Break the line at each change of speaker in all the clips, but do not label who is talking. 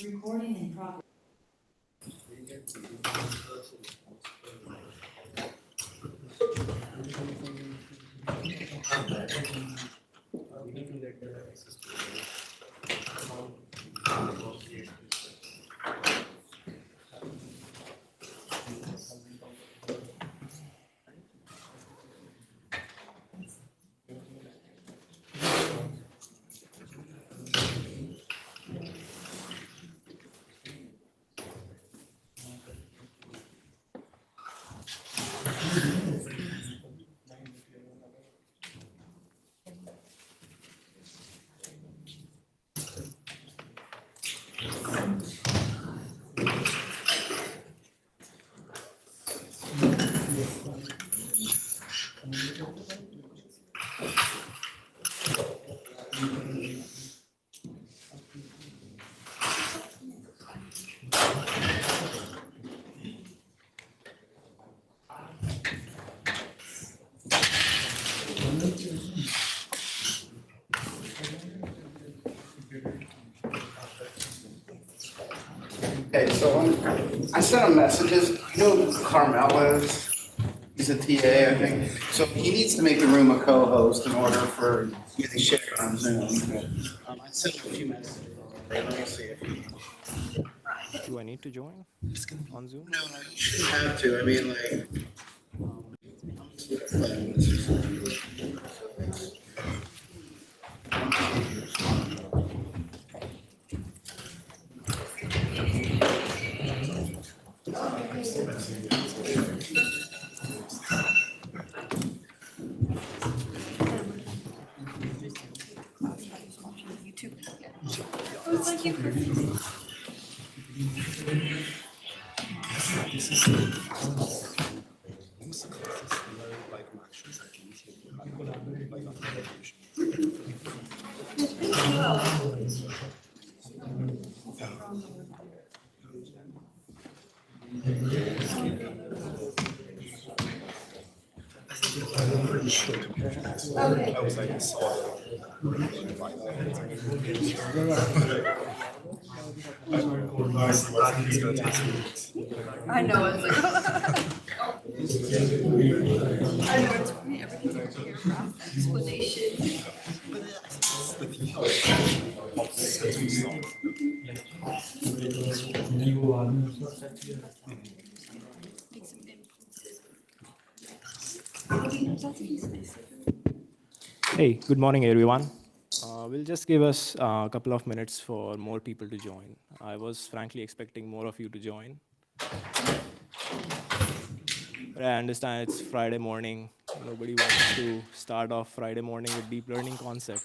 Recording in progress.
Okay, so I sent him messages. You know who Carmel is? He's a TA, I think. So he needs to make the room a co-host in order for you to share on Zoom. I sent him a few messages. Let me see if he.
Do I need to join on Zoom?
No, you shouldn't have to. I mean, like.
I know, it's like, I know it's funny, everything's a paragraph explanation.
Hey, good morning, everyone. We'll just give us a couple of minutes for more people to join. I was frankly expecting more of you to join. But I understand it's Friday morning. Nobody wants to start off Friday morning with deep learning concepts.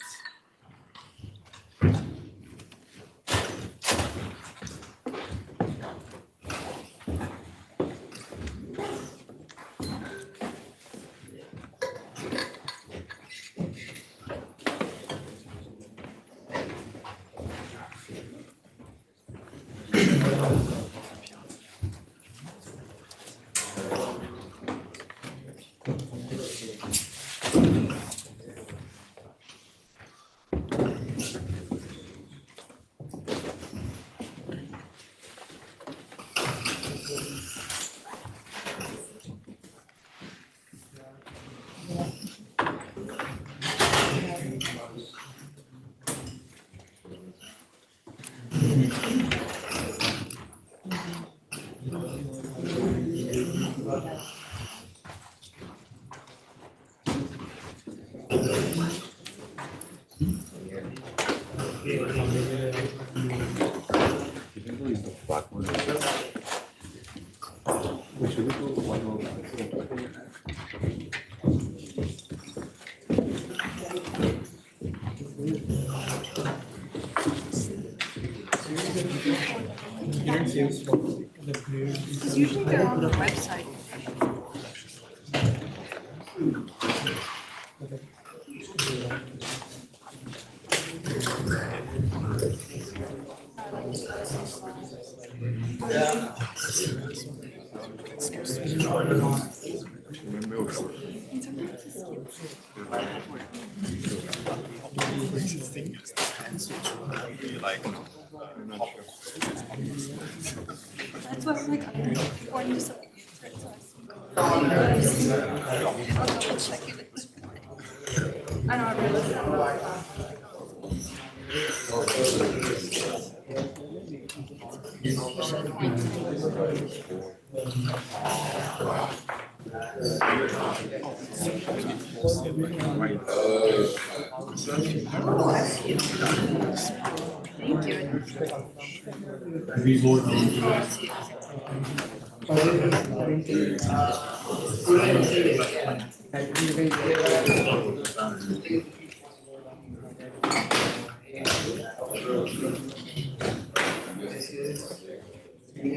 Because usually they're on the website. That's why I'm like, I don't know if you want to submit it, so I'll double check it this morning. I know I realized that. Oh, I see. Thank you. Oh, I see.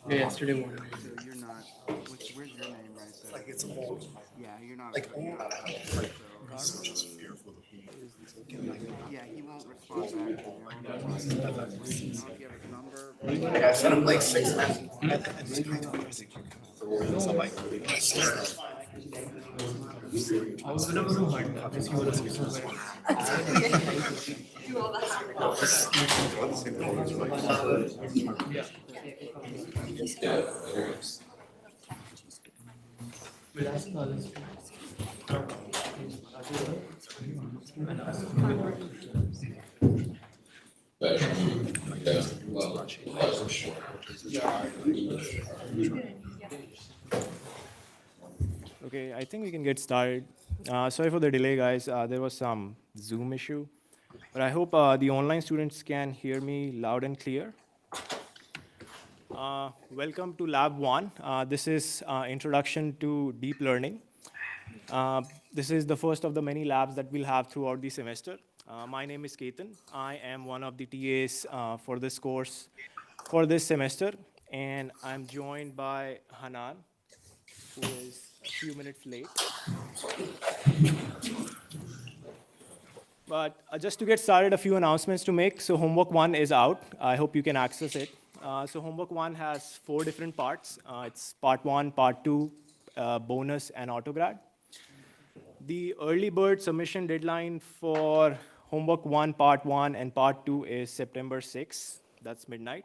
Yeah, yesterday morning. So you're not, where's your name right there? Like it's old. Yeah, you're not. Like old. Yeah, he won't respond back to me. I don't know why. I don't know if you have his number. Like I sent him like 6 messages. So like, I was gonna go to my office. You want to
Do all the happy.
Okay, I think we can get started. Sorry for the delay, guys. There was some Zoom issue, but I hope the online students can hear me loud and clear. Welcome to Lab 1. This is Introduction to Deep Learning. This is the first of the many labs that we'll have throughout the semester. My name is Ketan. I am one of the TAs for this course for this semester, and I'm joined by Hanan, who is a few minutes late. But just to get started, a few announcements to make. So homework 1 is out. I hope you can access it. So homework 1 has 4 different parts. It's part 1, part 2, bonus, and autograd. The early bird submission deadline for homework 1, part 1, and part 2 is September 6th. That's midnight.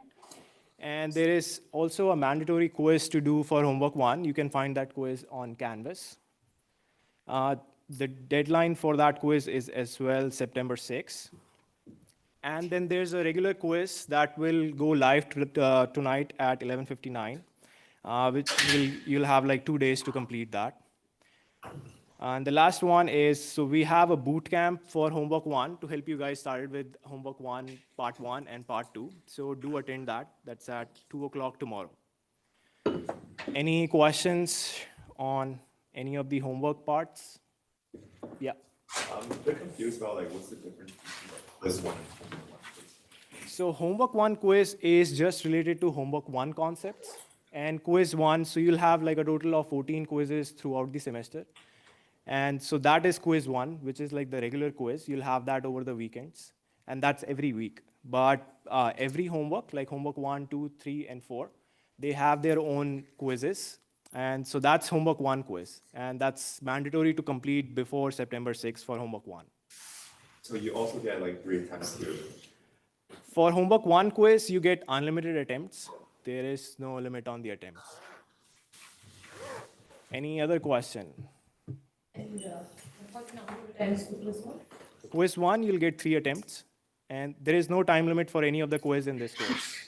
And there is also a mandatory quiz to do for homework 1. You can find that quiz on Canvas. The deadline for that quiz is as well September 6th. And then there's a regular quiz that will go live tonight at 11:59, which you'll have like 2 days to complete that. And the last one is, so we have a boot camp for homework 1 to help you guys started with homework 1, part 1, and part 2. So do attend that. That's at 2 o'clock tomorrow. Any questions on any of the homework parts? Yeah.
I'm a bit confused about like what's the difference between like quiz one and homework one, please?
So homework 1 quiz is just related to homework 1 concepts. And quiz 1, so you'll have like a total of 14 quizzes throughout the semester. And so that is quiz 1, which is like the regular quiz. You'll have that over the weekends. And that's every week. But every homework, like homework 1, 2, 3, and 4, they have their own quizzes. And so that's homework 1 quiz. And that's mandatory to complete before September 6th for homework 1.
So you also get like 3 attempts too.
For homework 1 quiz, you get unlimited attempts. There is no limit on the attempts. Any other question?
And what number of attempts for quiz one?
Quiz 1, you'll get 3 attempts. And there is no time limit for any of the quiz in this course.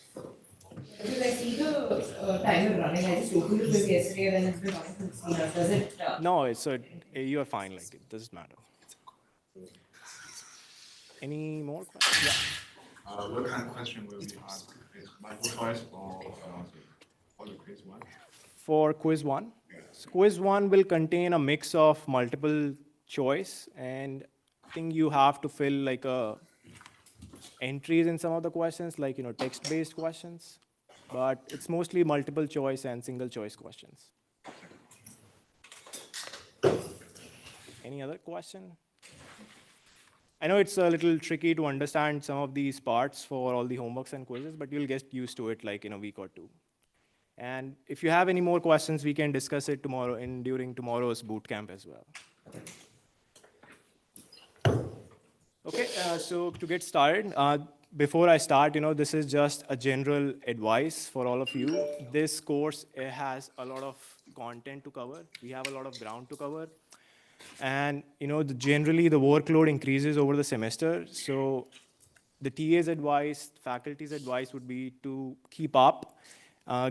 Because I see the timer running. I just opened the quiz yesterday and it's been running for 16 hours. Does it?
No, it's you are fine. Like it doesn't matter. Any more questions? Yeah.
What kind of question will we ask? Is multiple choice or the quiz one?
For quiz one. So quiz one will contain a mix of multiple choice, and I think you have to fill like entries in some of the questions, like text-based questions, but it's mostly multiple choice and single choice questions. Any other question? I know it's a little tricky to understand some of these parts for all the homeworks and quizzes, but you'll get used to it like in a week or two. And if you have any more questions, we can discuss it tomorrow during tomorrow's boot camp as well. Okay, so to get started, before I start, this is just a general advice for all of you. This course has a lot of content to cover. We have a lot of ground to cover. And generally the workload increases over the semester. So the TA's advice, faculty's advice would be to keep up,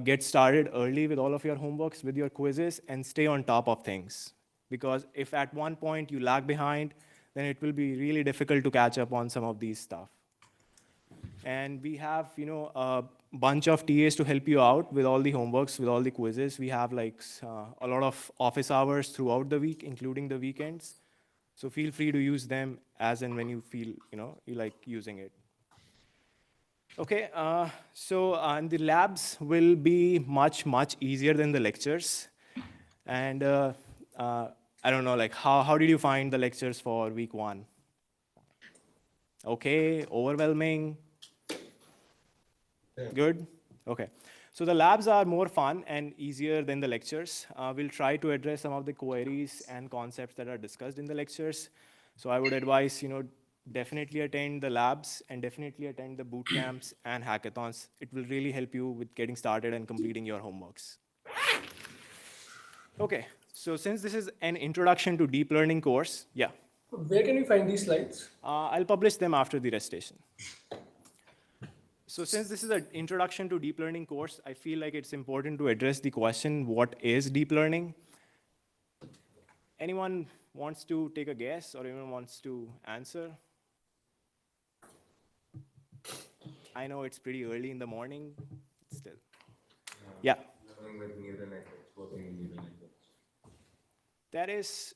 get started early with all of your homeworks, with your quizzes, and stay on top of things. Because if at one point you lag behind, then it will be really difficult to catch up on some of these stuff. And we have, a bunch of TAs to help you out with all the homeworks, with all the quizzes. We have like a lot of office hours throughout the week, including the weekends. So feel free to use them as and when you feel, you like using it. Okay, and the labs will be much, much easier than the lectures. And I don't know, like how did you find the lectures for week one? Okay, overwhelming? Good? Okay. So the labs are more fun and easier than the lectures. We'll try to address some of the queries and concepts that are discussed in the lectures. So I would advise, definitely attend the labs and definitely attend the boot camps and hackathons. It will really help you with getting started and completing your homeworks. Okay, so since this is an introduction to deep learning course, yeah.
Where can we find these slides?
I'll publish them after the recitation. So since this is an introduction to deep learning course, I feel like it's important to address the question, what is deep learning? Anyone wants to take a guess or anyone wants to answer? I know it's pretty early in the morning, still. Yeah. That is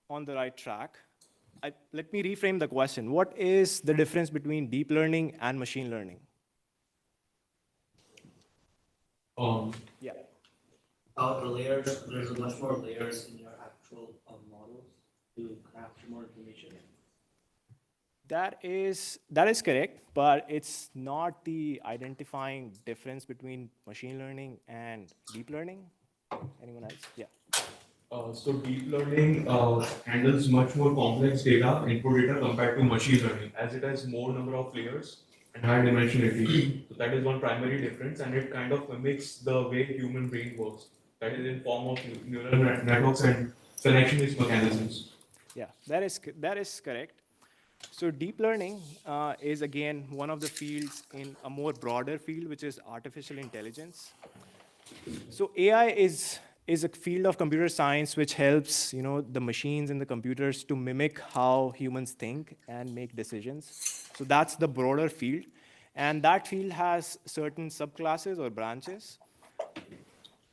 on the right track. Let me reframe the question. What is the difference between deep learning and machine learning? Yeah.
The layers, there's much more layers in your actual models to capture more information.
That is correct, but it's not the identifying difference between machine learning and deep learning. Anyone else? Yeah.
So deep learning handles much more complex data, input data compared to machine learning, as it has more number of layers and higher dimensionality. So that is one primary difference, and it kind of mimics the way human brain works. That is in form of neural networks and connectionist mechanisms.
Yeah, that is correct. So deep learning is again one of the fields in a more broader field, which is artificial intelligence. So AI is a field of computer science which helps the machines and the computers to mimic how humans think and make decisions. So that's the broader field, and that field has certain subclasses or branches.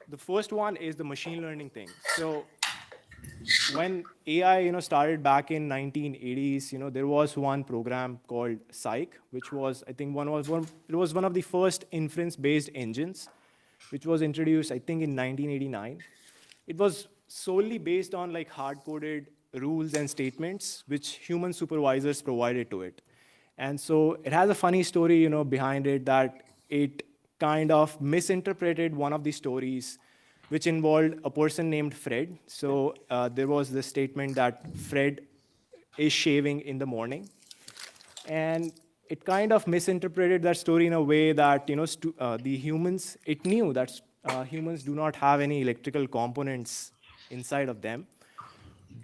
The first one is the machine learning thing. So when AI, started back in 1980s, there was one program called Psych, which was, I think, it was one of the first inference-based engines, which was introduced, I think, in 1989. It was solely based on like hard-coded rules and statements, which human supervisors provided to it. And so it has a funny story, behind it, that it kind of misinterpreted one of the stories which involved a person named Fred. So there was this statement that Fred is shaving in the morning. And it kind of misinterpreted that story in a way that the humans, it knew that humans do not have any electrical components inside of them.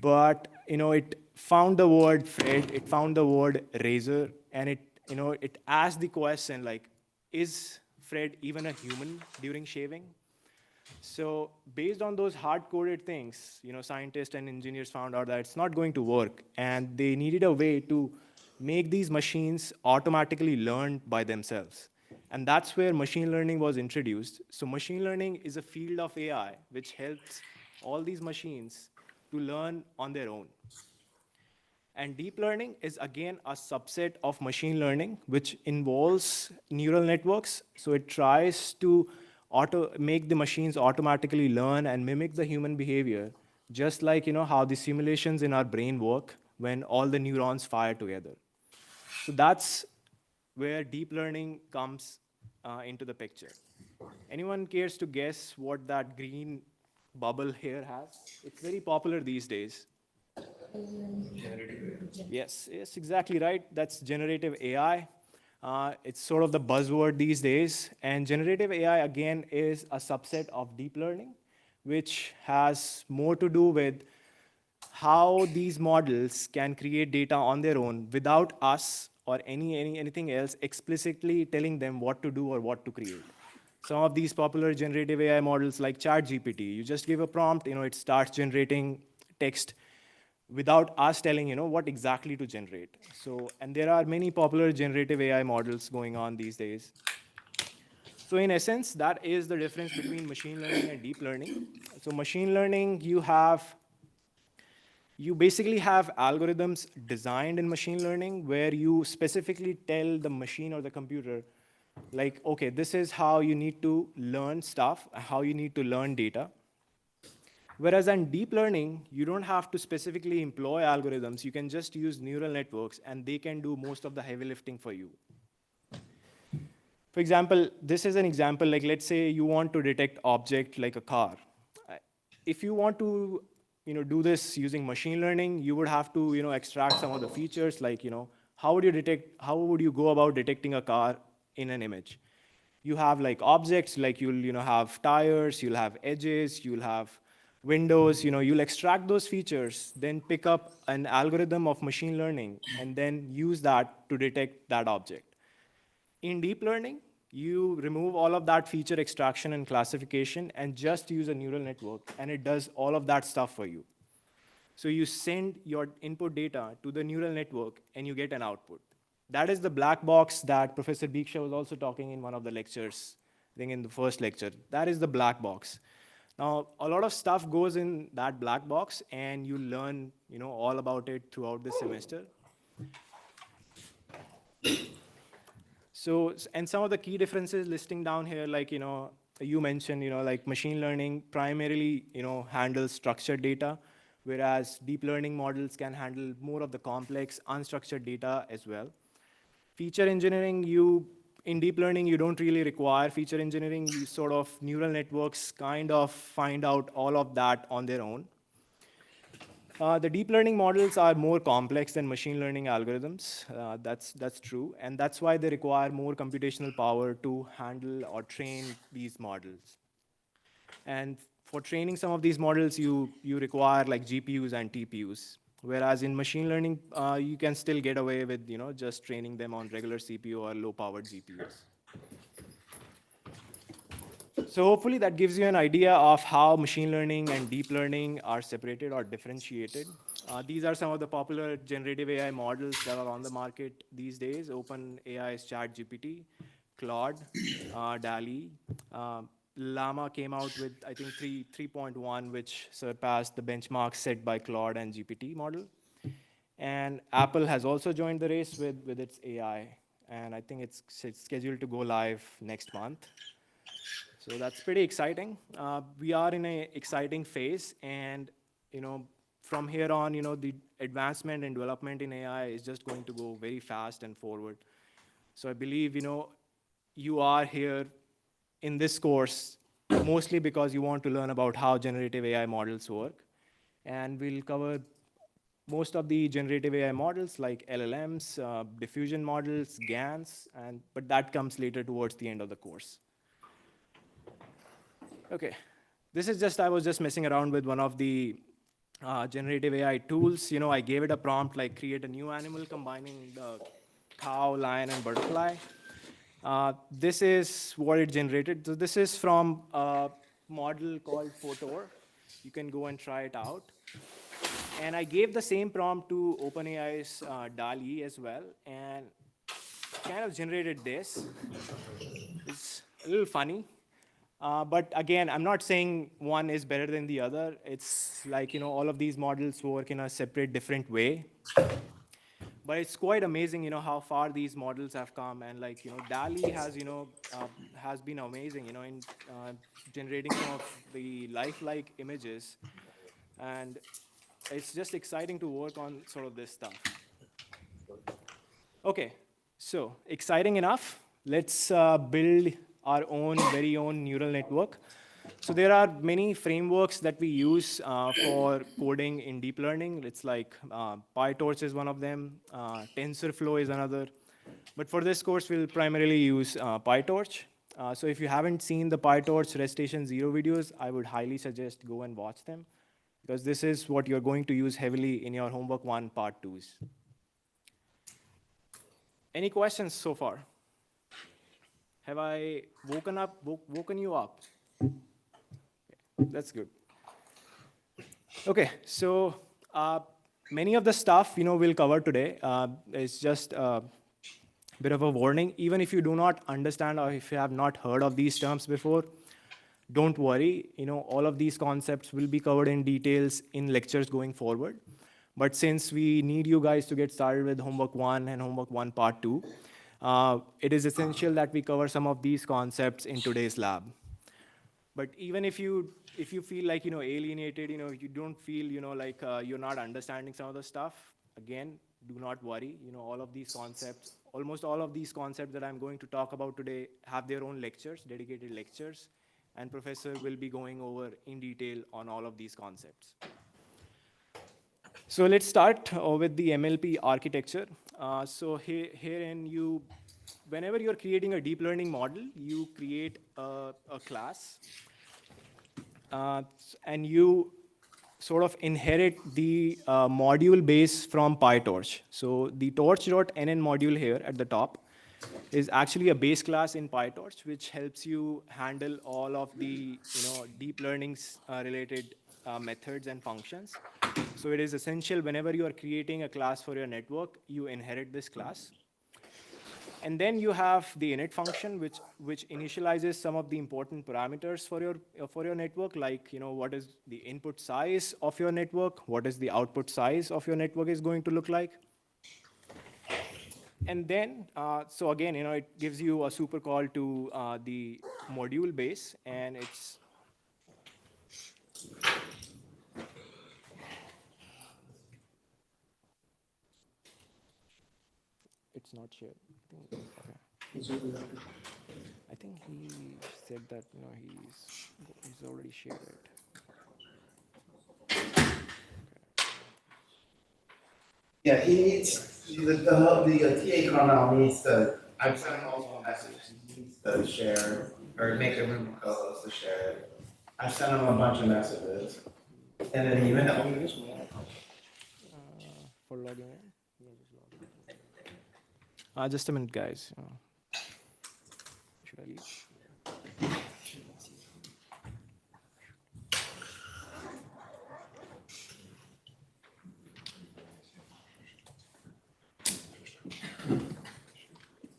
But it found the word Fred, it found the word razor, and it asked the question like, is Fred even a human during shaving? So based on those hard-coded things, scientists and engineers found out that it's not going to work, and they needed a way to make these machines automatically learn by themselves. And that's where machine learning was introduced. So machine learning is a field of AI which helps all these machines to learn on their own. And deep learning is again a subset of machine learning, which involves neural networks. So it tries to make the machines automatically learn and mimic the human behavior, just like how the simulations in our brain work when all the neurons fire together. So that's where deep learning comes into the picture. Anyone cares to guess what that green bubble here has? It's very popular these days. Yes, exactly right. That's generative AI. It's sort of the buzzword these days. And generative AI, again, is a subset of deep learning, which has more to do with how these models can create data on their own without us or anything else explicitly telling them what to do or what to create. Some of these popular generative AI models like ChatGPT, you just give a prompt, it starts generating text without us telling what exactly to generate. So, and there are many popular generative AI models going on these days. So in essence, that is the difference between machine learning and deep learning. So machine learning, you basically have algorithms designed in machine learning where you specifically tell the machine or the computer, like, okay, this is how you need to learn stuff, how you need to learn data. Whereas in deep learning, you don't have to specifically employ algorithms. You can just use neural networks, and they can do most of the heavy lifting for you. For example, this is an example, like let's say you want to detect object like a car. Uh, If you want to do this using machine learning, you would have to extract some of the features, like how would you go about detecting a car in an image? You have like objects, like you'll have tires, you'll have edges, you'll have windows, you'll extract those features, then pick up an algorithm of machine learning, and then use that to detect that object. In deep learning, you remove all of that feature extraction and classification and just use a neural network, and it does all of that stuff for you. So you send your input data to the neural network, and you get an output. That is the black box that Professor Beeksha was also talking in one of the lectures, I think in the first lecture. That is the black box. Now, a lot of stuff goes in that black box, and you learn all about it throughout the semester. So, and some of the key differences listing down here, like, you mentioned, like machine learning primarily, handles structured data, whereas deep learning models can handle more of the complex, unstructured data as well. Feature engineering, in deep learning, you don't really require feature engineering. You sort of, neural networks kind of find out all of that on their own. The deep learning models are more complex than machine learning algorithms. That's true, and that's why they require more computational power to handle or train these models. And for training some of these models, you require like GPUs and TPUs. Whereas in machine learning, you can still get away with just training them on regular CPU or low-powered GPUs. So hopefully that gives you an idea of how machine learning and deep learning are separated or differentiated. These are some of the popular generative AI models that are on the market these days. OpenAI's ChatGPT, Claude, DALL-E. Llama came out with, I think, 3.1, which surpassed the benchmarks set by Claude and GPT model. And Apple has also joined the race with its AI. And I think it's scheduled to go live next month. So that's pretty exciting. We are in an exciting phase, and from here on, the advancement and development in AI is just going to go very fast and forward. So I believe you are here in this course mostly because you want to learn about how generative AI models work, and we'll cover most of the generative AI models like LLMs, diffusion models, GANs, but that comes later towards the end of the course. Okay, I was just messing around with one of the generative AI tools. I gave it a prompt like create a new animal combining the cow, lion, and butterfly. This is what it generated. So this is from a model called Photor. You can go and try it out. And I gave the same prompt to OpenAI's DALL-E as well, and kind of generated this. It's a little funny. But again, I'm not saying one is better than the other. It's like, all of these models work in a separate, different way. But it's quite amazing, how far these models have come. And like, DALL-E has, has been amazing, in generating some of the lifelike images. And it's just exciting to work on sort of this stuff. Okay, so exciting enough. Let's build our own, very own neural network. So there are many frameworks that we use for coding in deep learning. It's like PyTorch is one of them, TensorFlow is another. But for this course, we'll primarily use PyTorch. So if you haven't seen the PyTorch Recitation 0 videos, I would highly suggest go and watch them, because this is what you're going to use heavily in your homework 1 part 2s. Any questions so far? Have I woken you up? That's good. Okay, so many of the stuff we'll cover today is just a bit of a warning. Even if you do not understand or if you have not heard of these terms before, don't worry. All of these concepts will be covered in details in lectures going forward. But since we need you guys to get started with homework 1 and homework 1 part 2, it is essential that we cover some of these concepts in today's lab. But even if you feel like alienated, you don't feel like you're not understanding some of the stuff, again, do not worry. All of these concepts, almost all of these concepts that I'm going to talk about today have their own lectures, dedicated lectures, and professor will be going over in detail on all of these concepts. So let's start with the MLP architecture. So herein whenever you're creating a deep learning model, you create a class, and you sort of inherit the module base from PyTorch. So the torch.nn module here at the top is actually a base class in PyTorch, which helps you handle all of the deep learning related methods and functions. So it is essential whenever you are creating a class for your network, you inherit this class. And then you have the init function, which initializes some of the important parameters for your network, like what is the input size of your network, what is the output size of your network is going to look like. And then, so again, it gives you a super call to the module base, and it's not shared. I think he said that he's already shared it.
Yeah, he needs, the TA Carmel needs to, I've sent him multiple messages, he needs to share, or make a room co-host to share it. I've sent him a bunch of messages, and then even
For logging in. Yeah, just log in. Just a minute, guys. Should I leave?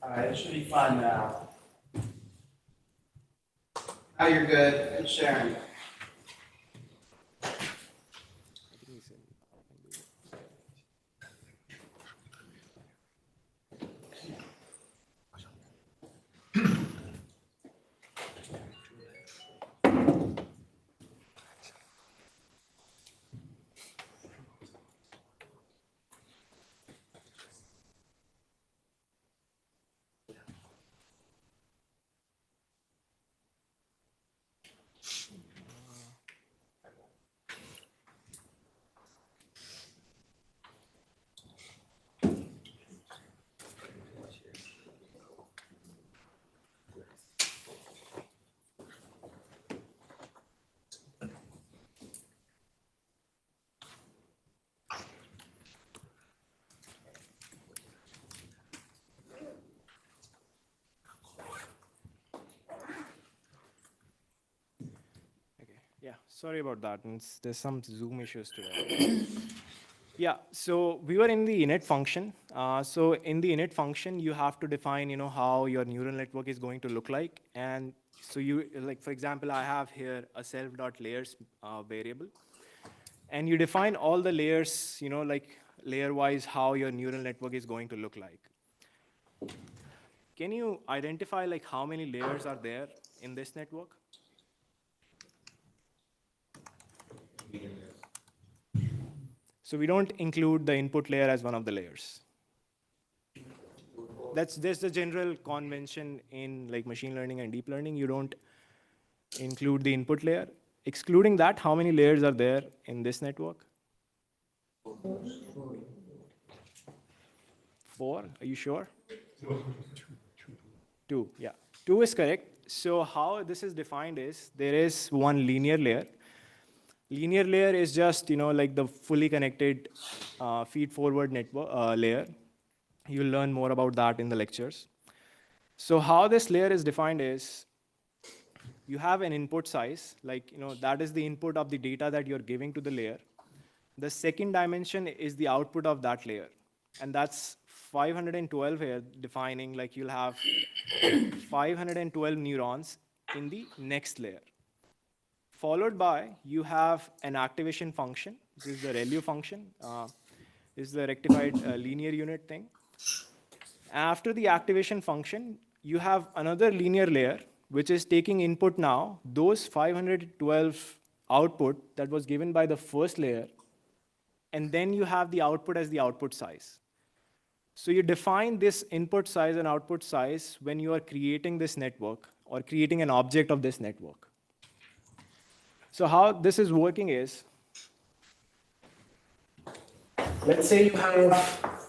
Alright, it should be fine now. Oh, you're good, it's sharing.
I think he said I can do it. Okay. Yeah, sorry about that. There's some Zoom issues today. Yeah, so we were in the init function. So in the init function, you have to define, how your neural network is going to look like. And so you, like, for example, I have here a self.layers variable. And you define all the layers, like layer-wise, how your neural network is going to look like. Can you identify like how many layers are there in this network? So we don't include the input layer as one of the layers. That's the general convention in like machine learning and deep learning. You don't include the input layer. Excluding that, how many layers are there in this network? 4, are you sure? 2, yeah. 2 is correct. So how this is defined is there is one linear layer. Linear layer is just, like the fully connected feed forward network layer. You'll learn more about that in the lectures. So how this layer is defined is you have an input size, like, that is the input of the data that you're giving to the layer. The second dimension is the output of that layer. And that's 512 here, defining like you'll have 512 neurons in the next layer. Followed by, you have an activation function. This is the ReLU function. This is the rectified linear unit thing. After the activation function, you have another linear layer, which is taking input now, those 512 output that was given by the first layer, and then you have the output as the output size. So you define this input size and output size when you are creating this network or creating an object of this network. So how this is working is, let's say you have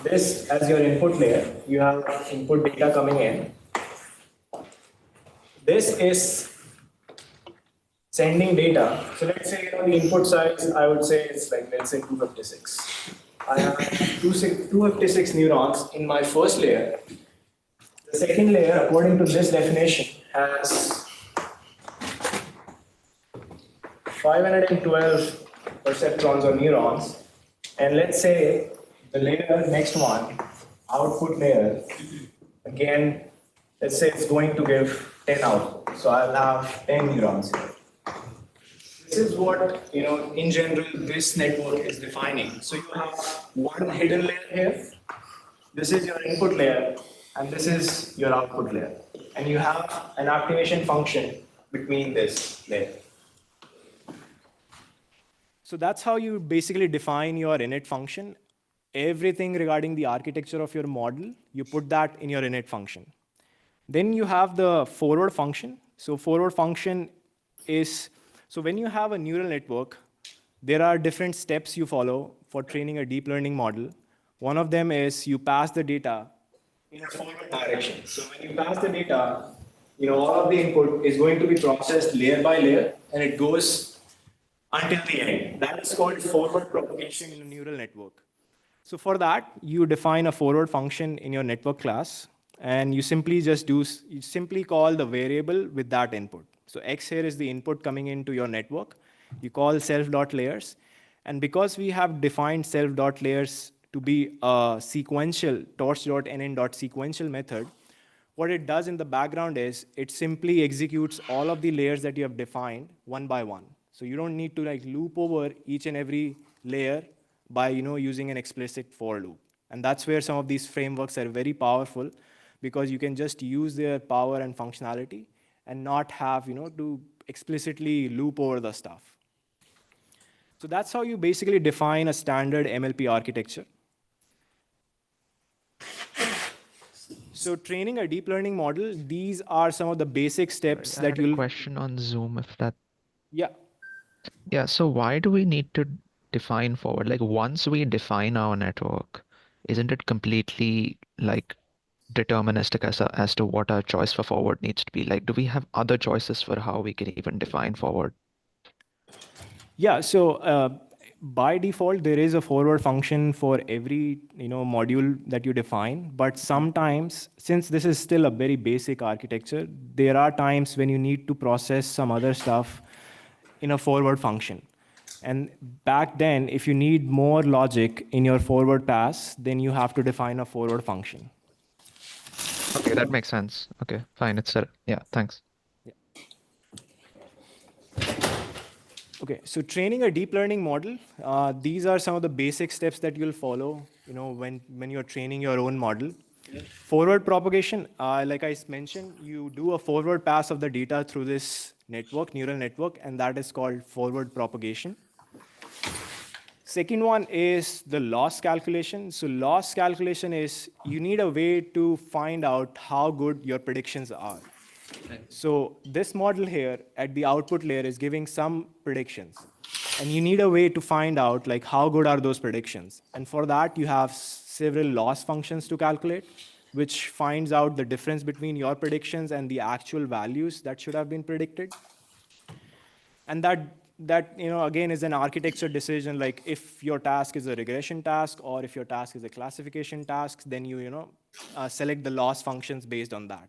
this as your input layer. You have input data coming in. This is sending data. So let's say the input size, I would say it's like, let's say 256. I have 256 neurons in my first layer. The second layer, according to this definition, has 512 perceptrons or neurons. And let's say the layer, next one, output layer, again, let's say it's going to give 10 output. So I'll have 10 neurons here. This is what, in general, this network is defining. So you have one hidden layer here. This is your input layer, and this is your output layer. And you have an activation function between this layer. So that's how you basically define your init function. Everything regarding the architecture of your model, you put that in your init function. Then you have the forward function. So forward function is, so when you have a neural network, there are different steps you follow for training a deep learning model. One of them is you pass the data in a forward direction. So when you pass the data, all of the input is going to be processed layer by layer, and it goes until the end. That is called forward propagation in a neural network. So for that, you define a forward function in your network class, and you simply call the variable with that input. So X here is the input coming into your network. You call self.layers. And because we have defined self.layers to be a sequential torch.nn.sequential method, what it does in the background is it simply executes all of the layers that you have defined one by one. So you don't need to like loop over each and every layer by using an explicit for loop. And that's where some of these frameworks are very powerful, because you can just use their power and functionality and not have to explicitly loop over the stuff. So that's how you basically define a standard MLP architecture. So training a deep learning model, these are some of the basic steps
I
that
had a
you'll.
question on Zoom if that.
Yeah.
Yeah, so why do we need to define forward? Like once we define our network, isn't it completely like deterministic as to what our choice for forward needs to be? Like, do we have other choices for how we can even define forward?
Yeah, so by default, there is a forward function for every module that you define. But sometimes, since this is still a very basic architecture, there are times when you need to process some other stuff in a forward function. And back then, if you need more logic in your forward pass, then you have to define a forward function.
Okay, that makes sense. Okay, fine. Yeah, thanks.
Okay, so training a deep learning model, these are some of the basic steps that you'll follow, when you're training your own model. Forward propagation, like I mentioned, you do a forward pass of the data through this network, neural network, and that is called forward propagation. Second one is the loss calculation. So loss calculation is you need a way to find out how good your predictions are. So this model here at the output layer is giving some predictions. And you need a way to find out like how good are those predictions. And for that, you have several loss functions to calculate, which finds out the difference between your predictions and the actual values that should have been predicted. And that again is an architecture decision, like if your task is a regression task or if your task is a classification task, then select the loss functions based on that.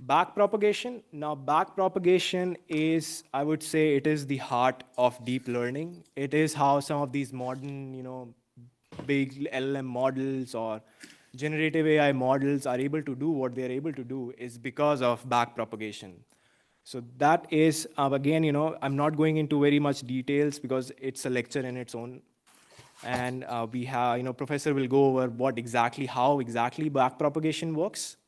Backpropagation. Now, backpropagation is, I would say, it is the heart of deep learning. It is how some of these modern, big LLM models or generative AI models are able to do what they're able to do is because of backpropagation. So that is, again, I'm not going into very much details because it's a lecture in its own. And we have, professor will go over how exactly backpropagation works.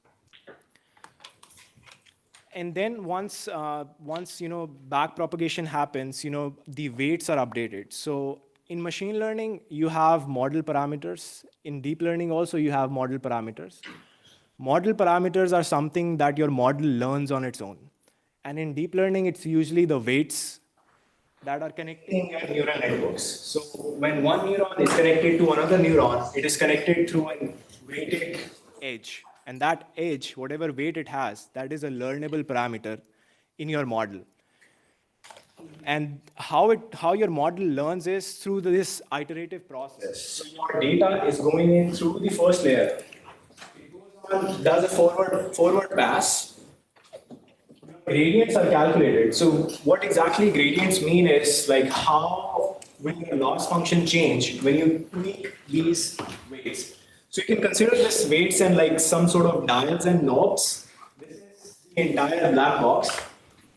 And then once backpropagation happens, the weights are updated. So in machine learning, you have model parameters. In deep learning also, you have model parameters. Model parameters are something that your model learns on its own. And in deep learning, it's usually the weights that are connecting your neural networks. So when one neuron is connected to another neuron, it is connected through a weighted edge. And that edge, whatever weight it has, that is a learnable parameter in your model. And how your model learns is through this iterative process. So your data is going in through the first layer. It goes on, does a forward pass. Gradients are calculated. So what exactly gradients mean is like how will your loss function change when you tweak these weights. So you can consider this weights and like some sort of dials and knobs. This is the entire black box.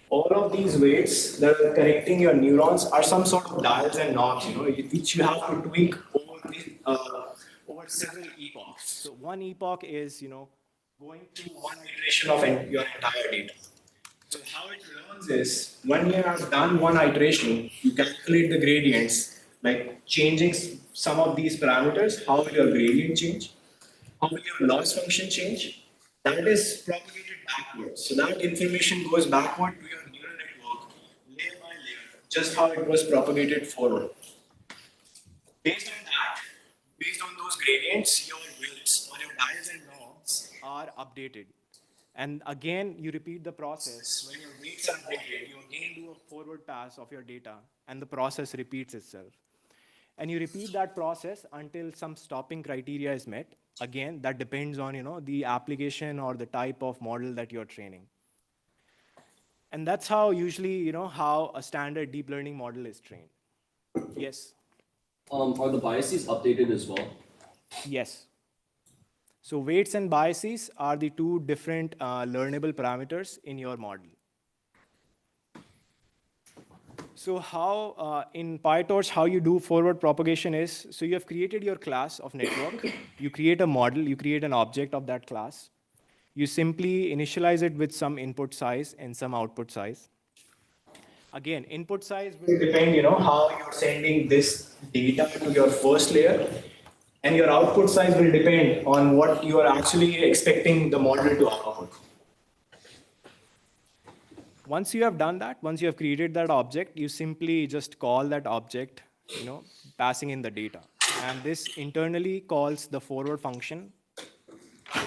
All of these weights that are connecting your neurons are some sort of dials and knobs, which you have to tweak over several epochs. So one epoch is, going through one iteration of your entire data. So how it learns is when you have done one iteration, you calculate the gradients, like changing some of these parameters. How will your gradient change? How will your loss function change? That is propagated backwards. So that information goes backward to your neural network layer by layer, just how it was propagated forward. Based on that, based on those gradients, your weights or your dials and knobs are updated. And again, you repeat the process. When your weights are updated, you again do a forward pass of your data, and the process repeats itself. And you repeat that process until some stopping criteria is met. Again, that depends on the application or the type of model that you're training. And that's how usually how a standard deep learning model is trained. Yes.
Are the biases updated as well?
Yes. So weights and biases are the two different learnable parameters in your model. So how, in PyTorch, how you do forward propagation is, so you have created your class of network, you create a model, you create an object of that class. You simply initialize it with some input size and some output size. Again, input size will depend, how you're sending this data to your first layer, and your output size will depend on what you are actually expecting the model to output. Once you have done that, once you have created that object, you simply just call that object, passing in the data. And this internally calls the forward function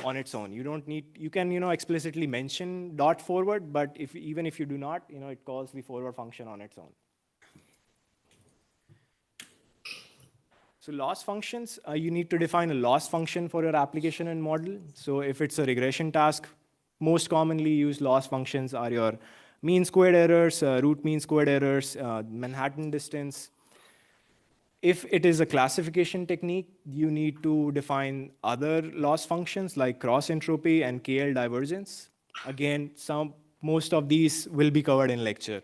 on its own. You can, explicitly mention dot forward, but even if you do not, it calls the forward function on its own. So loss functions, you need to define a loss function for your application and model. So if it's a regression task, most commonly used loss functions are your mean squared errors, root mean squared errors, Manhattan distance. If it is a classification technique, you need to define other loss functions like cross entropy and KL divergence. Again, most of these will be covered in lecture.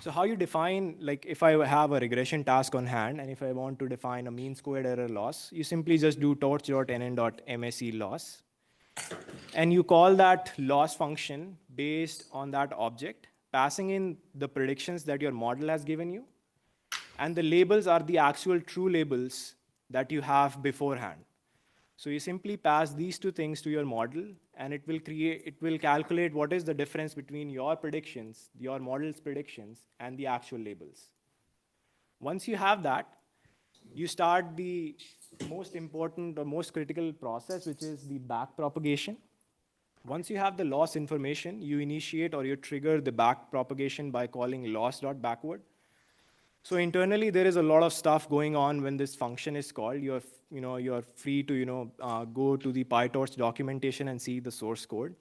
So how you define, like if I have a regression task on hand and if I want to define a mean squared error loss, you simply just do torch.nn.mse loss. And you call that loss function based on that object, passing in the predictions that your model has given you. And the labels are the actual true labels that you have beforehand. So you simply pass these two things to your model, and it will calculate what is the difference between your predictions, your model's predictions, and the actual labels. Once you have that, you start the most important or most critical process, which is the back propagation. Once you have the loss information, you initiate or you trigger the back propagation by calling loss.backward. So internally, there is a lot of stuff going on when this function is called. You're free to go to the PyTorch documentation and see the source code.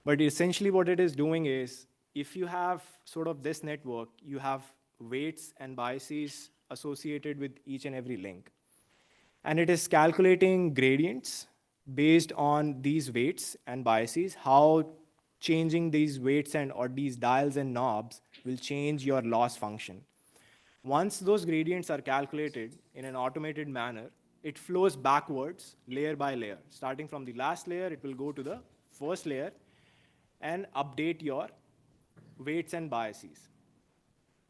But essentially, what it is doing is, if you have sort of this network, you have weights and biases associated with each and every link, and it is calculating gradients based on these weights and biases. How changing these weights and or these dials and knobs will change your loss function. Once those gradients are calculated in an automated manner, it flows backwards layer by layer. Starting from the last layer, it will go to the first layer and update your weights and biases.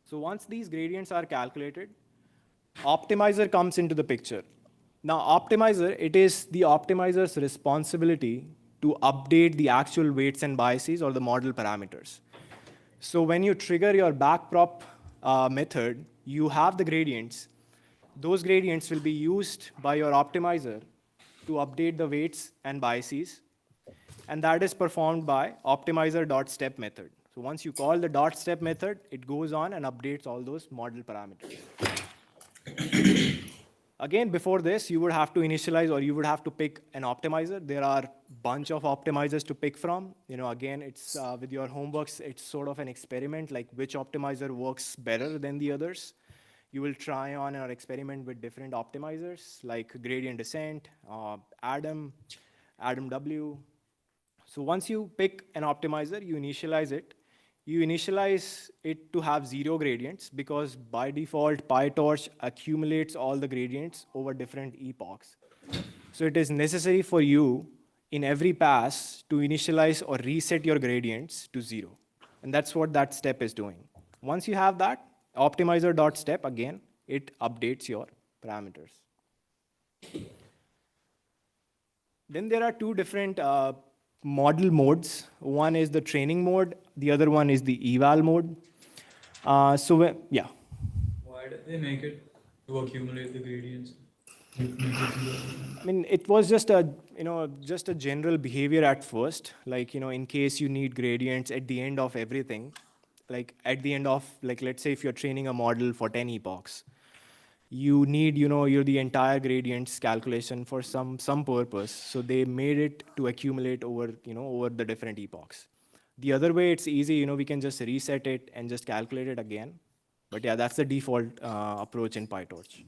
So once these gradients are calculated, optimizer comes into the picture. Now, optimizer, it is the optimizer's responsibility to update the actual weights and biases or the model parameters. So when you trigger your backprop method, you have the gradients. Those gradients will be used by your optimizer to update the weights and biases, and that is performed by optimizer.step method. So once you call the dot step method, it goes on and updates all those model parameters. Again, before this, you would have to initialize or you would have to pick an optimizer. There are a bunch of optimizers to pick from. Again, it's with your homeworks, it's sort of an experiment, like which optimizer works better than the others. You will try on or experiment with different optimizers like gradient descent, Adam W. So once you pick an optimizer, you initialize it. You initialize it to have 0 gradients because by default, PyTorch accumulates all the gradients over different epochs. So it is necessary for you in every pass to initialize or reset your gradients to 0. And that's what that step is doing. Once you have that, optimizer.step, again, it updates your parameters. Then there are two different model modes. One is the training mode. The other one is the eval mode. Yeah.
Why did they make it to accumulate the gradients?
I mean, it was just a general behavior at first. Like, in case you need gradients at the end of everything, like at the end of, like, let's say if you're training a model for 10 epochs, you need, you're the entire gradients calculation for some purpose. So they made it to accumulate over the different epochs. The other way, it's easy, we can just reset it and just calculate it again. But yeah, that's the default approach in PyTorch.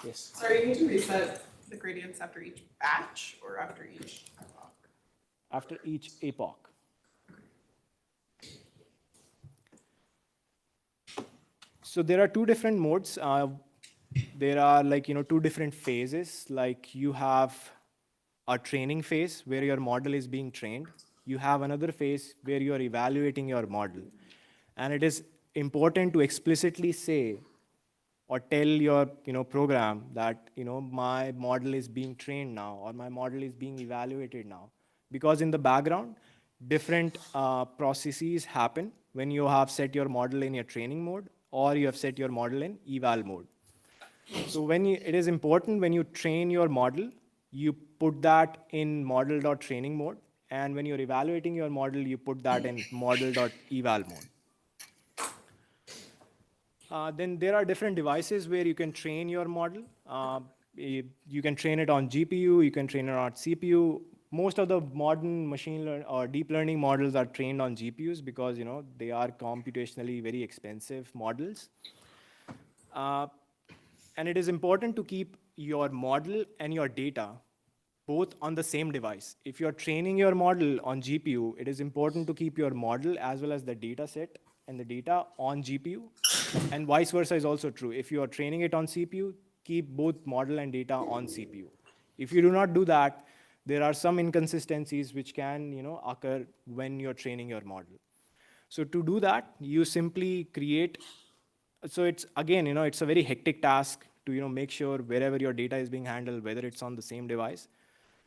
Yes.
So you need to reset the gradients after each batch or after each epoch?
After each epoch. So there are two different modes. There are two different phases. Like you have a training phase where your model is being trained. You have another phase where you are evaluating your model. And it is important to explicitly say or tell your program that my model is being trained now or my model is being evaluated now. Because in the background, different processes happen when you have set your model in your training mode or you have set your model in eval mode. So it is important when you train your model, you put that in model.training mode. And when you're evaluating your model, you put that in model.eval mode. Then there are different devices where you can train your model. You can train it on GPU, you can train it on CPU. most of the modern machine learn or deep learning models are trained on GPUs because they are computationally very expensive models. And it is important to keep your model and your data both on the same device. If you're training your model on GPU, it is important to keep your model as well as the data set and the data on GPU. And vice versa is also true. If you are training it on CPU, keep both model and data on CPU. If you do not do that, there are some inconsistencies which can occur when you're training your model. So to do that, you simply create, so it's again, it's a very hectic task to make sure wherever your data is being handled, whether it's on the same device.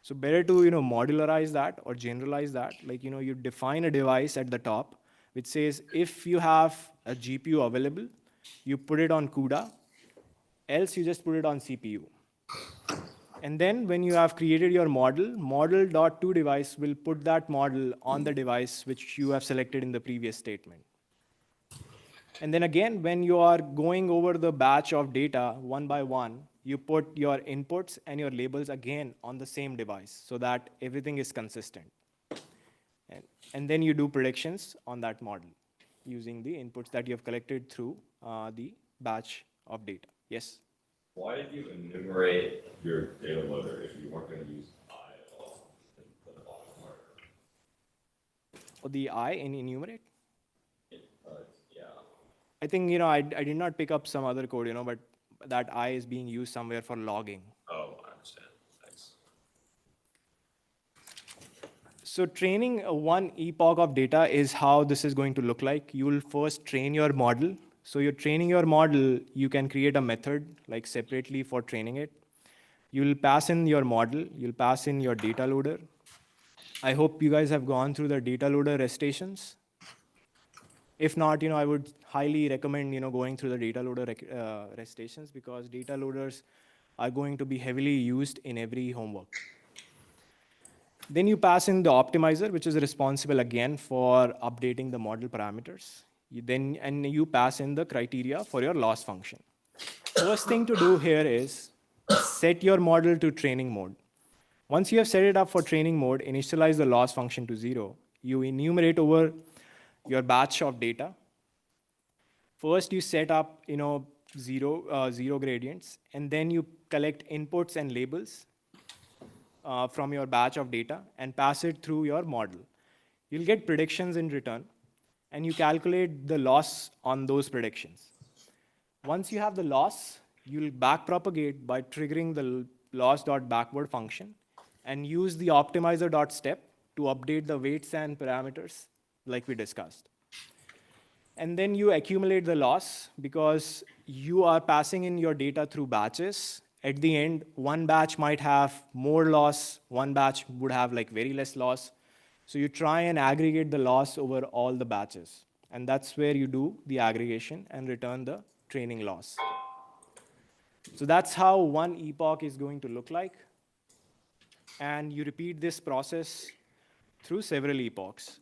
So better to modularize that or generalize that. Like you define a device at the top which says if you have a GPU available, you put it on CUDA, else you just put it on CPU. And then when you have created your model, model.toDevice will put that model on the device which you have selected in the previous statement. And then again, when you are going over the batch of data one by one, you put your inputs and your labels again on the same device so that everything is consistent. And then you do predictions on that model using the inputs that you have collected through the batch of data. Yes?
Why did you enumerate your data loader if you weren't going to use I at all in the bottom part?
Or the I in enumerate?
Yeah.
I think, I did not pick up some other code, but that I is being used somewhere for logging.
Oh, I understand. Thanks.
So training one epoch of data is how this is going to look like. You will first train your model. So you're training your model, you can create a method like separately for training it. You'll pass in your model, you'll pass in your data loader. I hope you guys have gone through the data loader recitations. If not, I would highly recommend, going through the data loader recitations because data loaders are going to be heavily used in every homework. Then you pass in the optimizer, which is responsible again for updating the model parameters. And you pass in the criteria for your loss function. First thing to do here is set your model to training mode. Once you have set it up for training mode, initialize the loss function to 0. You enumerate over your batch of data. First, you set up, zero gradients, and then you collect inputs and labels from your batch of data and pass it through your model. You'll get predictions in return, and you calculate the loss on those predictions. Once you have the loss, you'll backpropagate by triggering the loss.backward function and use the optimizer.step to update the weights and parameters like we discussed. And then you accumulate the loss because you are passing in your data through batches. At the end, one batch might have more loss, one batch would have like very less loss. So you try and aggregate the loss over all the batches. And that's where you do the aggregation and return the training loss. So that's how one epoch is going to look like. And you repeat this process through several epochs.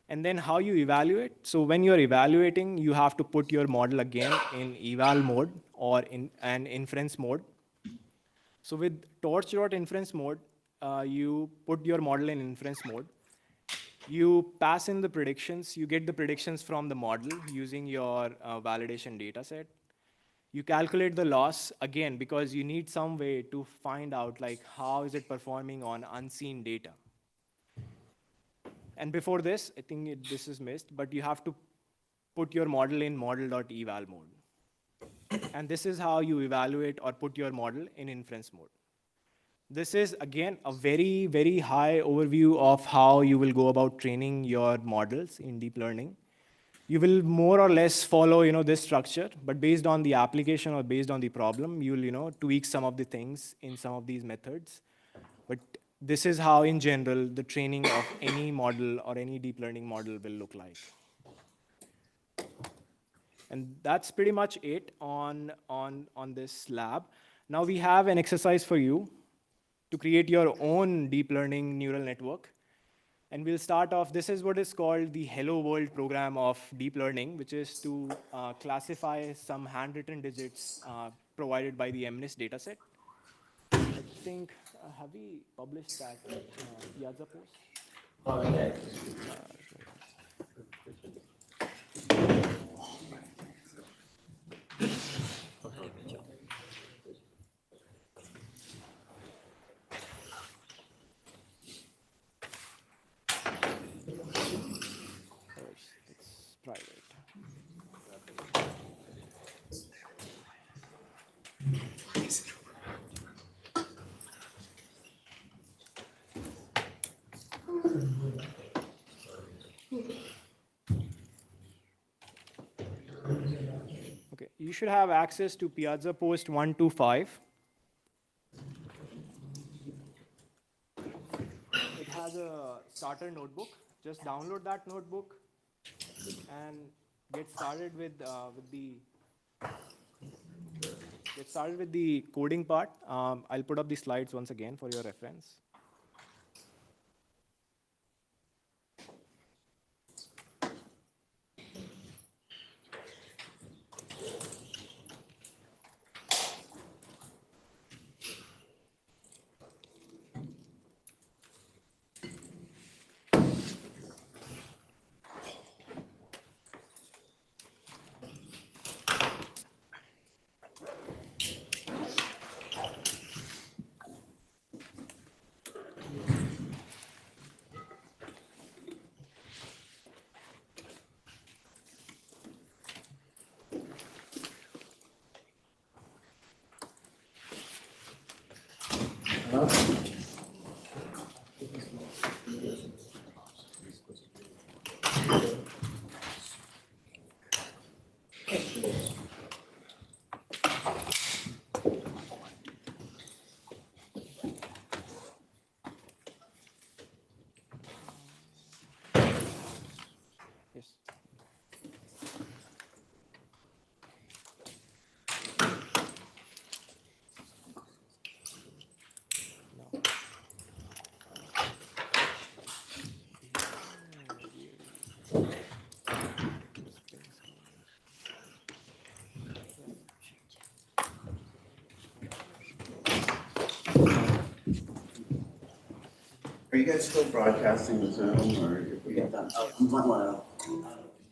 And then how you evaluate. So when you're evaluating, you have to put your model again in eval mode or in an inference mode. So with torch.inference mode, you put your model in inference mode. You pass in the predictions. You get the predictions from the model using your validation data set. You calculate the loss again because you need some way to find out like how is it performing on unseen data. And before this, I think this is missed, but you have to put your model in model.eval mode. And this is how you evaluate or put your model in inference mode. This is, again, a very, very high overview of how you will go about training your models in deep learning. You will more or less follow, this structure, but based on the application or based on the problem, you will, tweak some of the things in some of these methods. But this is how, in general, the training of any model or any deep learning model will look like. And that's pretty much it on this lab. Now we have an exercise for you to create your own deep learning neural network. And we'll start off, this is what is called the Hello World program of deep learning, which is to classify some handwritten digits provided by the MNIST dataset. think, have we published that Piazza post? It's private. Okay, you should have access to Piazza post 125. It has a starter notebook. Just download that notebook and get started with the coding part. I'll put up the slides once again for your reference. Yes. No.
Are you guys still broadcasting the Zoom, or did we get done? Oh, you might wanna,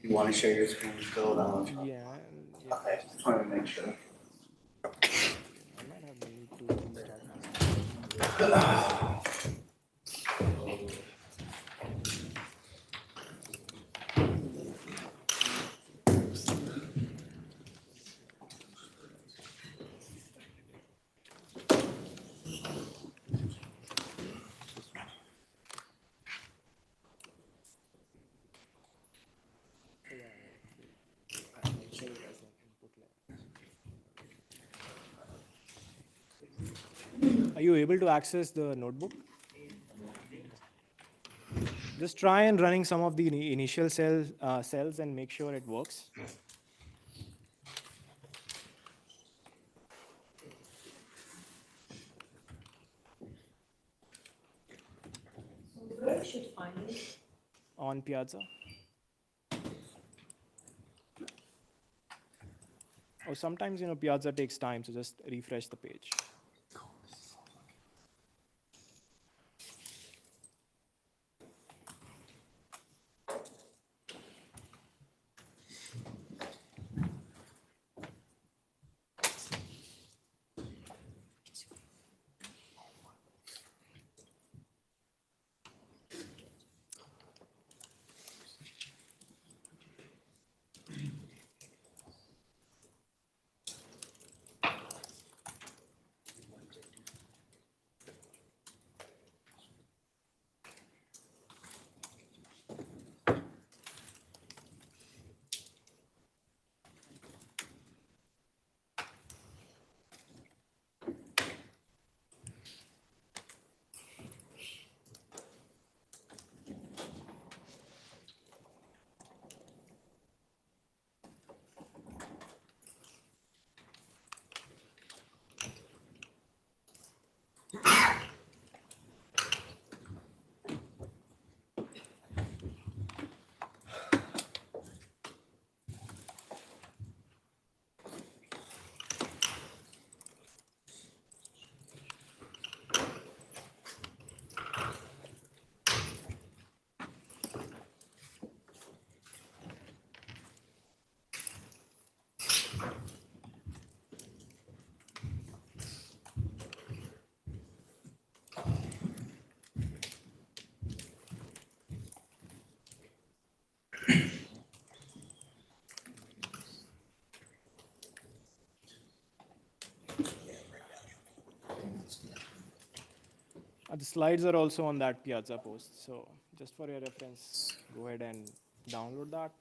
you wanna share your screen still,
Yeah.
Okay, just wanted to make sure.
I might have need to restart my screen. This one. Oh, yeah, I'll share it as an input layer. Are you able to access the notebook? Just try and running some of the initial cells and make sure it works.
Where should find it?
On Piazza. Or sometimes, Piazza takes time, so just refresh the page. The slides are also on that Piazza post. So just for your reference, go ahead and download that.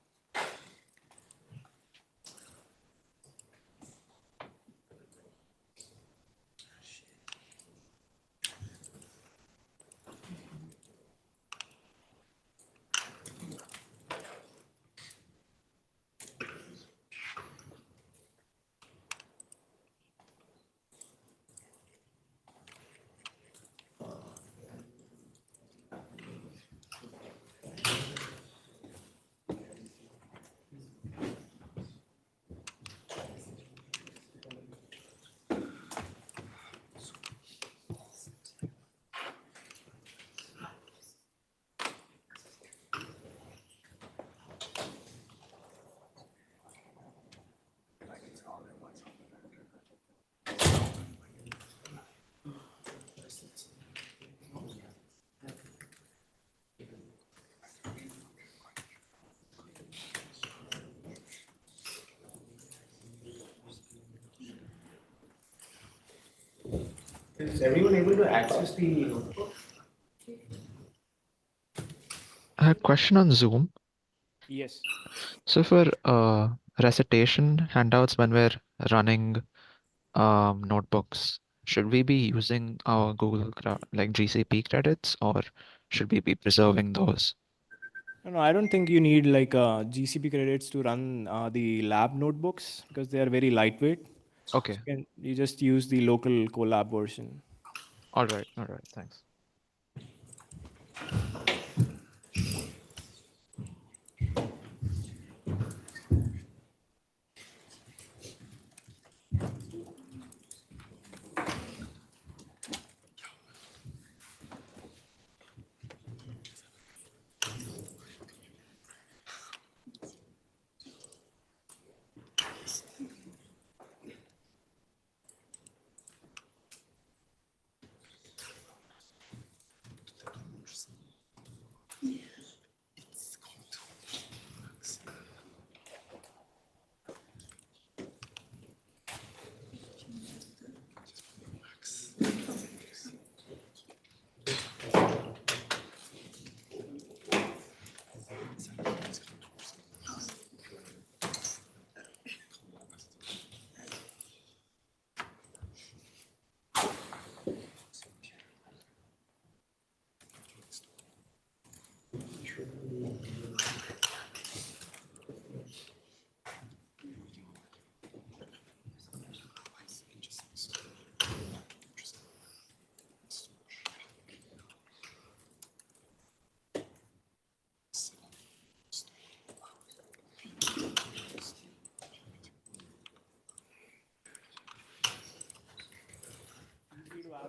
Is everyone able to access the notebook?
I had a question on Zoom.
Yes.
So for recitation handouts when we're running notebooks, should we be using our like GCP credits, or should we be preserving those?
No, I don't think you need like GCP credits to run the lab notebooks because they are very lightweight.
Okay.
You just use the local Colab version.
All right. All right. Thanks.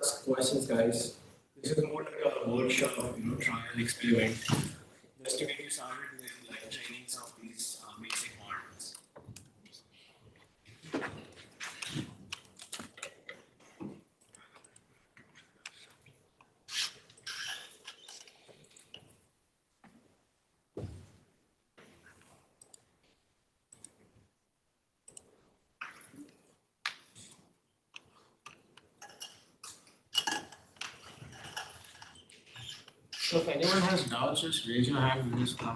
Ask questions, guys. This is more like a workshop, trial experiment, just to get you started with like training some of these basic models. So if anyone has doubts, just raise your hand. We'll just come.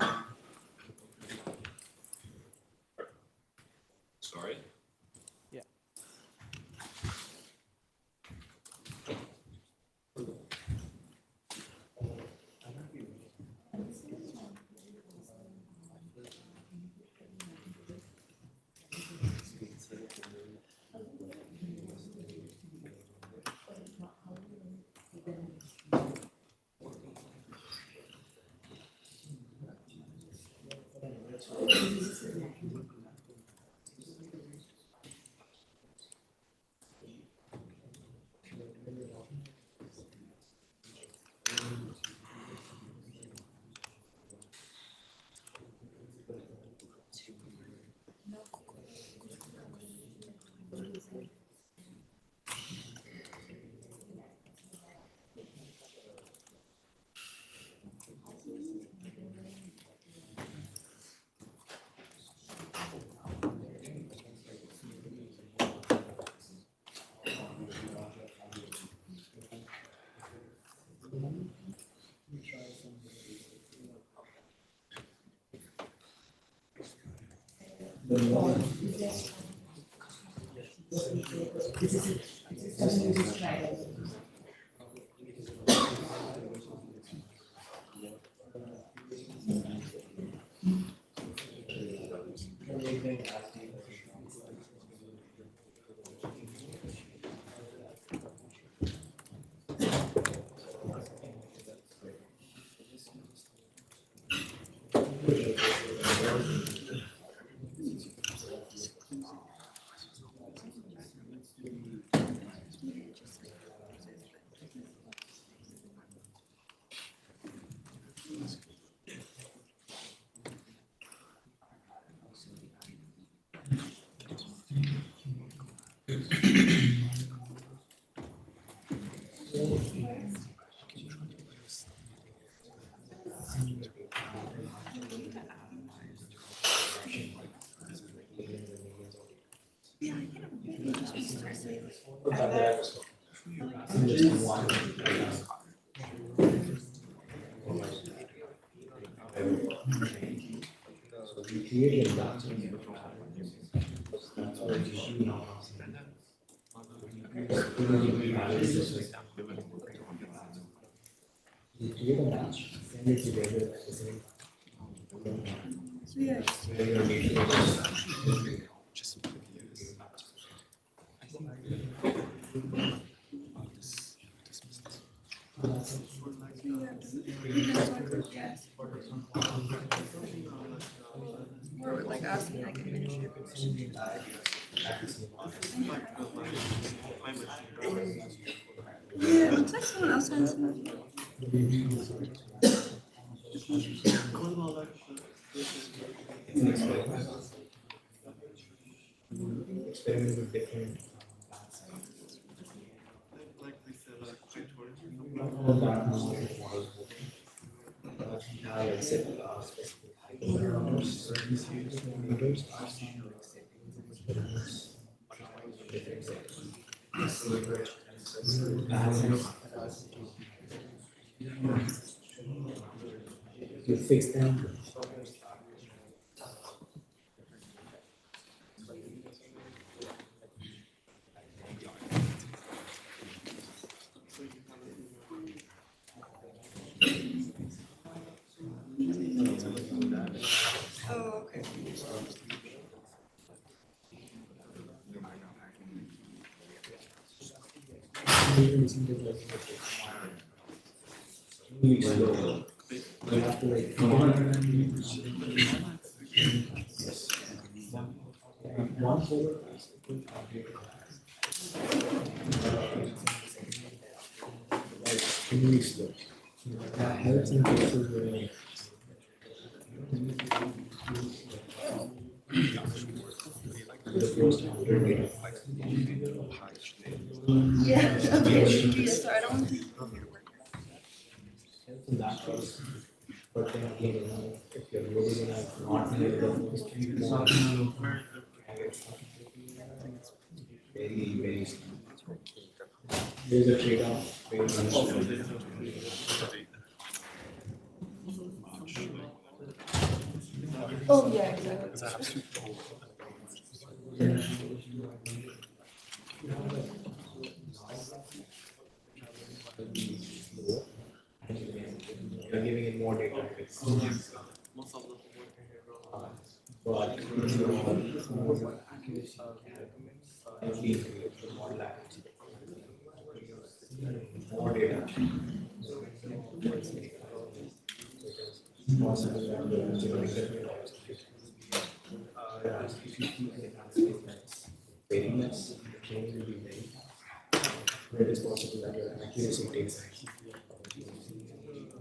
Sorry?
Yeah.
Or like asking like administrative questions. Yeah, it looks like someone else has.
Experiment with different you fix them.
Oh, okay.
You have to like one forward. Extremely slow. That helps in cases where the first 100
Yeah, okay. Yeah, so I don't want to take
in that case. But then again, you know, if you're really gonna not near the first three blocks, very, very slow. There's a trade-off.
Oh, yeah, exactly.
You're giving it more data. But more accuracy, at least more accuracy. More data. Possible that the generator will also whereas if you keep the statements very less, the training will be very fast. But it is possible that your accuracy takes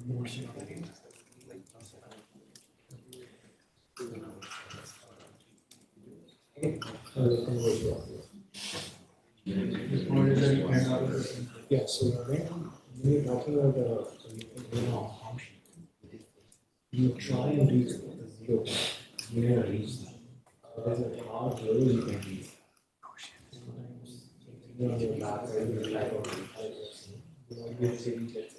more data. Okay, so the thing was yeah, so when you're talking about the function, you try and reach the zero, you never reach that. There's a hard row you can reach. Sometimes you're on your back, or you try to reach, you might be able to reach it.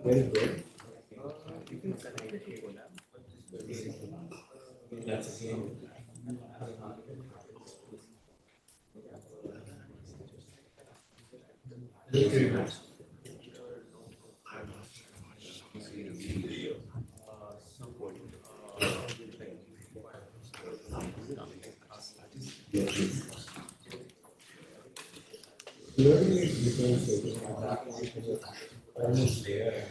very good. That's again. Learning is different, almost there.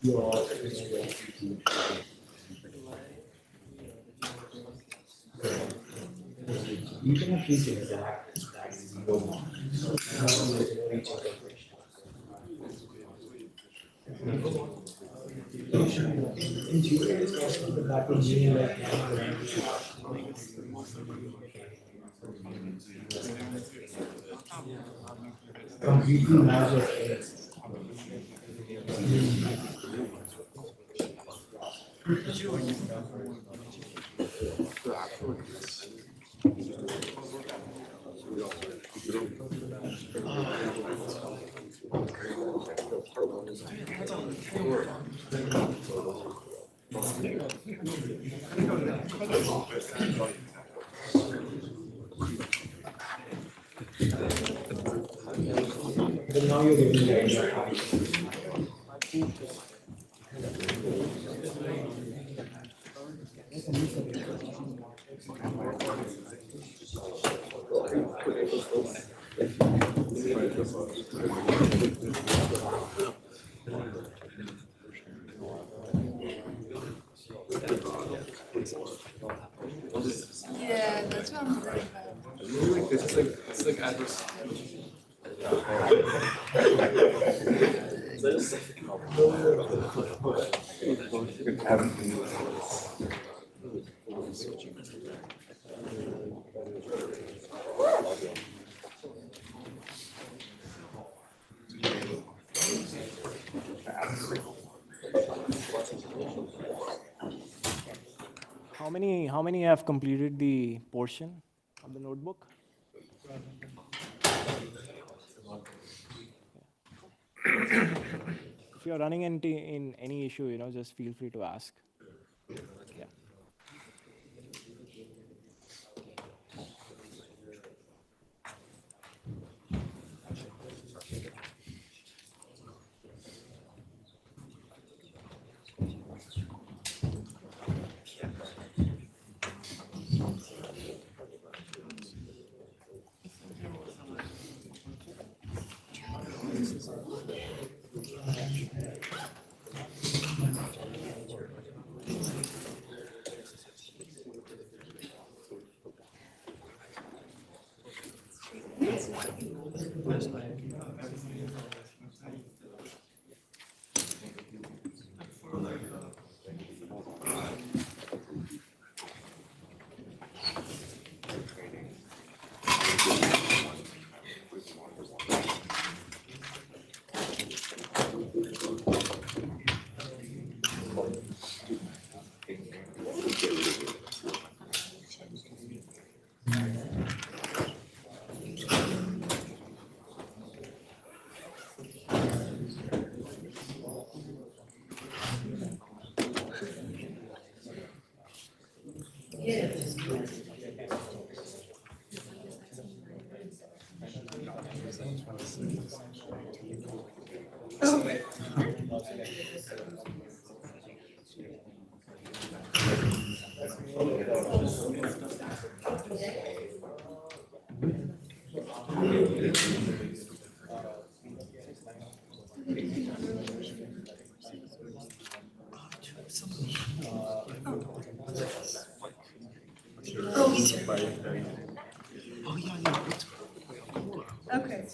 You are you cannot reach exact zero. Reach in zero it is possible, but that would mean like completely mass of things. But now you're getting the idea.
Yeah, that's what I'm worried about.
It's like adverse.
How many have completed the portion of the notebook? If you're running into in any issue, just feel free to ask. Yeah.
Oh, me too. Okay.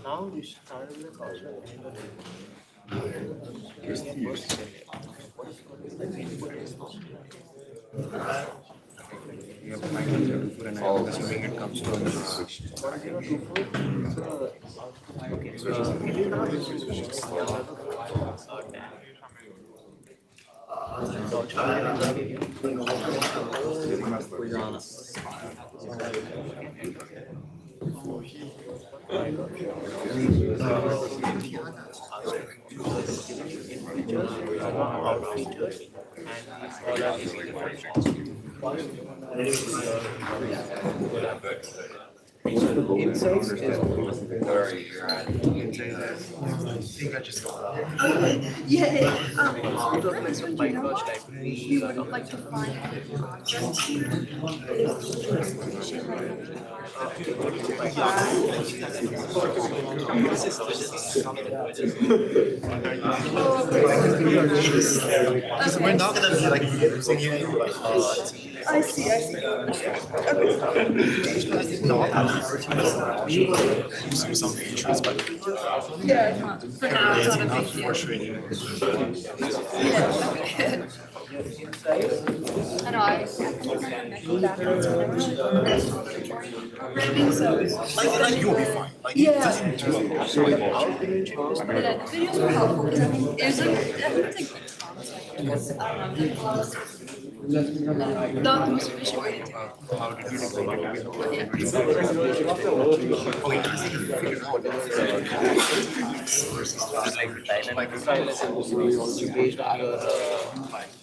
Now you started with the crossword
You have to find 1,024 and I'm assuming it comes to another switch.
Insights is
Yeah, my first we would like to find objects.
We're not gonna be like using it like
I see, I see.
using some features, but
Yeah, it's not, for now, it's
it's
not a
not
big deal.
frustrating.
Yeah. I know, I backwards whenever I saw the programming, so.
Like you'll be fine. Like it
Yeah.
doesn't do a lot.
Yeah, the videos were helpful, because I mean, it was like, I think it's like good concept, because, I don't know, the most efficient way to do it.
How did you develop it?
based on your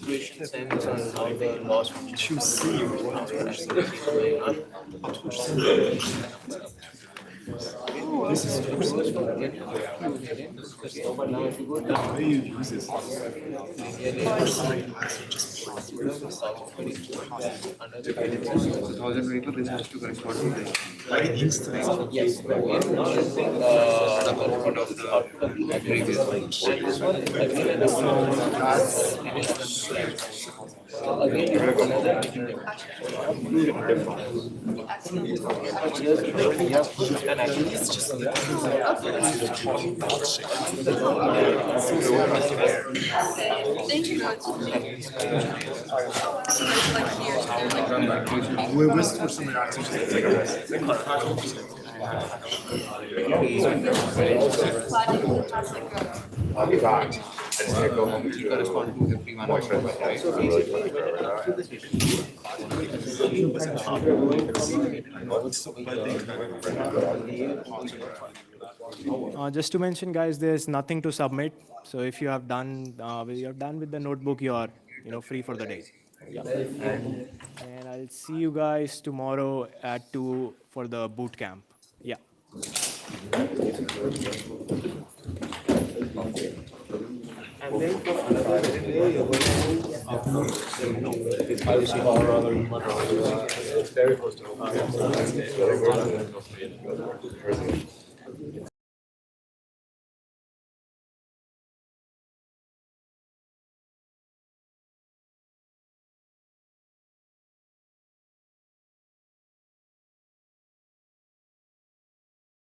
equation sense and how the loss function
This is the way you use this. This has to correspond to like an instance.
yes, the output of the previous again, you have another
Thank you.
We're for some reactions. It's like a
I'll be back. I just can't go home. You correspond to everyone. Right? So basically,
just to mention, guys, there's nothing to submit. So if you have done, you're done with the notebook, you are, free for the day. Yeah. And I'll see you guys tomorrow at 2 for the boot camp. Yeah. And then for another day, you're going to privacy or other very close to